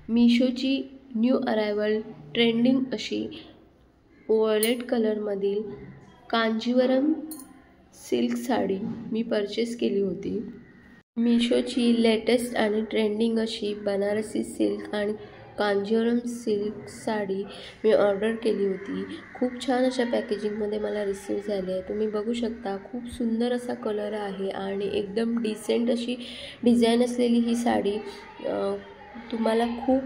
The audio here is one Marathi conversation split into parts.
मिशोची न्यू अरायवल ट्रेंडिंग अशी वॉयलेट कलरमधील कांजीवरम सिल्क साडी मी परचेस केली होती। मिशोची लेटेस्ट आणि ट्रेंडिंग अशी बनारसी सिल्क आणि कांजीवरम सिल्क साडी मी ऑर्डर केली होती। खूप छान अशा पॅकेजिंगमध्ये मला रिसीव्ह झाली आहे। तुम्ही बघू शकता खूप सुंदर असा कलर आहे आणि एकदम डिसेंट अशी डिझाईन असलेली ही साडी तुम्हाला खूप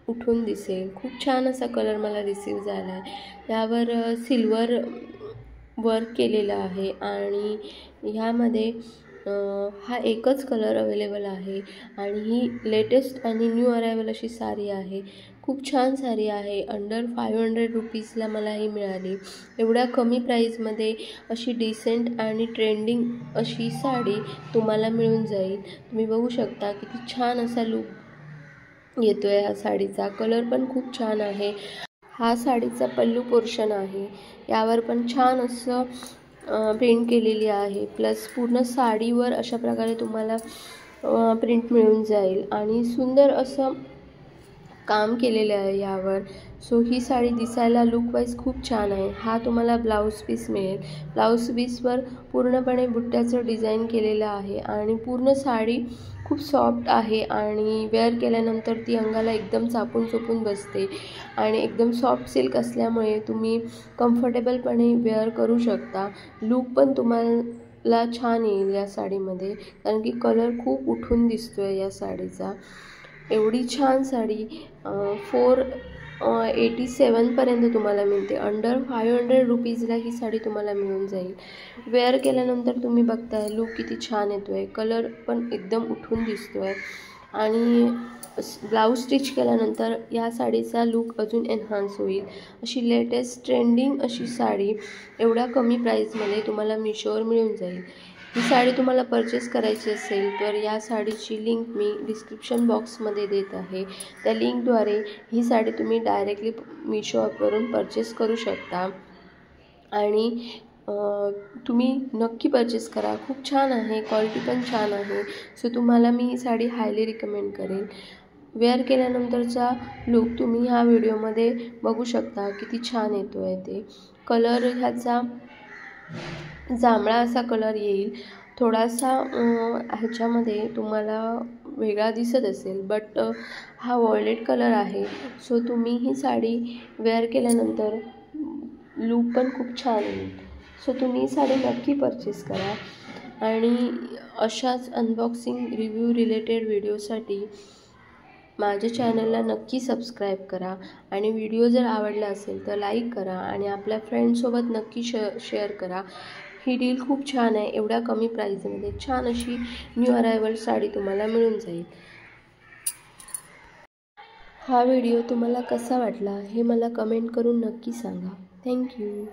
उठून दिसेल। खूप छान असा कलर मला रिसीव्ह झाला आहे। यावर सिल्वर वर्क केलेलं आहे आणि ह्यामध्ये हा एकच कलर अवेलेबल आहे आणि ही लेटेस्ट आणि न्यू अरायवल अशी साडी आहे। खूप छान साडी आहे। अंडर 500 रुपीजला मला ही मिळाली। एवढ्या कमी प्राईजमध्ये अशी डिसेंट आणि ट्रेंडिंग अशी साडी तुम्हाला मिळून जाईल। तुम्ही बघू शकता किती छान असा लुक येतोय ह्या साडीचा। कलर पण खूप छान आहे। हा साडीचा पल्लू पोर्शन आहे। यावर पण छान असं प्रिंट केलेली आहे। प्लस पूर्ण साडीवर अशा प्रकारे तुम्हाला प्रिंट मिळून जाईल आणि सुंदर असं काम केलेलं आहे यावर। सो ही साडी दिसायला लुक वाईज खूप छान आहे। हा तुम्हाला ब्लाऊज पीस मिळेल। ब्लाऊज पीसवर पूर्णपणे बुट्ट्याचं डिझाईन केलेलं आहे आणि पूर्ण साडी खूप सॉफ्ट आहे आणि वेअर केल्यानंतर ती अंगाला एकदम चापून चोपून बसते आणि एकदम सॉफ्ट सिल्क असल्यामुळे तुम्ही कम्फर्टेबलपणे वेअर करू शकता। लुक पण तुम्हाला छान येईल या साडीमध्ये, कारण की कलर खूप उठून दिसतोय या साडीचा। एवढी छान साडी 487 पर्यंत तुम्हाला मिळते। अंडर 500 रुपीजला ही साडी तुम्हाला मिळून जाईल। वेअर केल्यानंतर तुम्ही बघताय लुक किती छान येतोय। कलर पण एकदम उठून दिसतोय आणि ब्लाऊज स्टिच केल्यानंतर या साडीचा लुक अजून एन्हान्स होईल। अशी लेटेस्ट ट्रेंडिंग अशी साडी एवढ्या कमी प्राईजमध्ये तुम्हाला मिशोवर मिळून जाईल। ही साडी तुम्हाला परचेस करायची असेल तर या साडीची लिंक मी डिस्क्रिप्शन बॉक्समध्ये देत आहे। त्या लिंकद्वारे ही साडी तुम्ही डायरेक्टली मिशो ॲपवरून परचेस करू शकता आणि तुम्ही नक्की परचेस करा। खूप छान आहे, क्वालिटी पण छान आहे। सो तुम्हाला मी ही साडी हायली रिकमेंड करेन। वेअर केल्यानंतरचा लुक तुम्ही ह्या व्हिडिओमध्ये बघू शकता किती छान येतो आहे ते। कलर ह्याचा जांभळा असा कलर येईल। थोडासा ह्याच्यामध्ये तुम्हाला वेगळा दिसत असेल, बट हा वॉयलेट कलर आहे। सो तुम्ही ही साडी वेअर केल्यानंतर लुक पण खूप छान येईल। सो तुम्ही ही साडी नक्की परचेस करा आणि अशाच अनबॉक्सिंग रिव्ह्यू रिलेटेड व्हिडिओसाठी माझ्या चॅनलला नक्की सबस्क्राईब करा आणि व्हिडिओ जर आवडला असेल तर लाईक करा आणि आपल्या फ्रेंड्ससोबत नक्की शेअर करा। ही डील खूप छान आहे। एवढ्या कमी प्राईजमध्ये छान अशी न्यू अरायवल साडी तुम्हाला मिळून जाईल। हा व्हिडिओ तुम्हाला कसा वाटला हे मला कमेंट करून नक्की सांगा। थँक्यू।